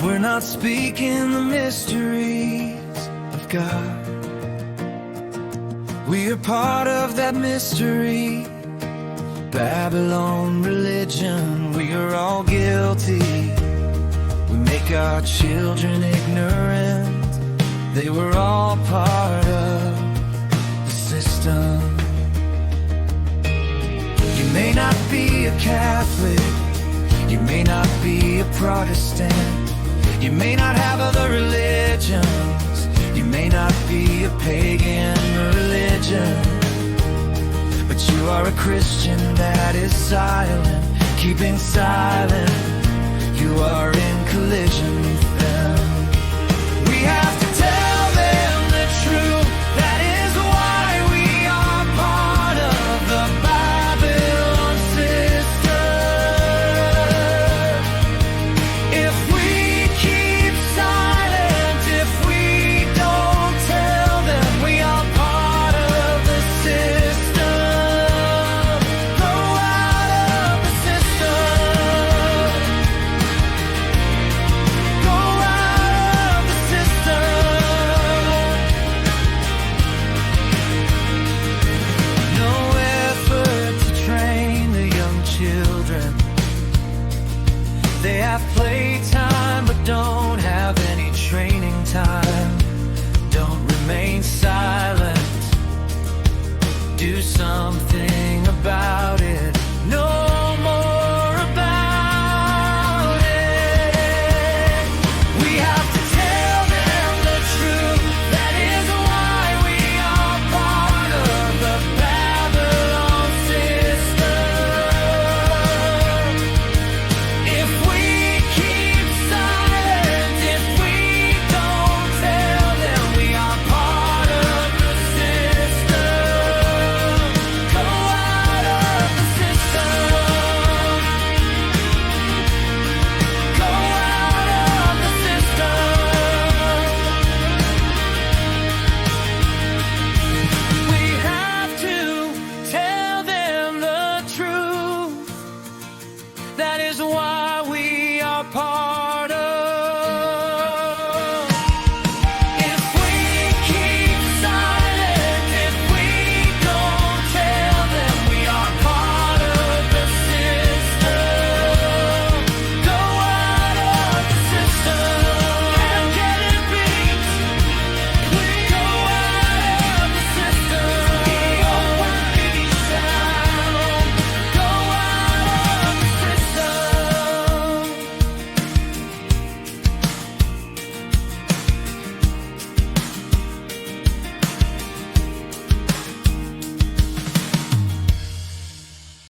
we're not speaking the mysteries of God. We are part of that mystery, Babylon religion. We are all guilty. We make our children ignorant. They were all part of the system. You may not be a Catholic, you may not be a Protestant, you may not have other religions, you may not be a pagan religion, but you are a Christian that is silent, keeping silent. You are in collision with them. We have to tell them the truth. That is why we are part of the Babylon system. If we keep silent, if we don't tell them we are part of the system, go out of the system. Go out of the system. No effort to train the young children. They have playtime but don't have any training time. Don't remain silent. Do something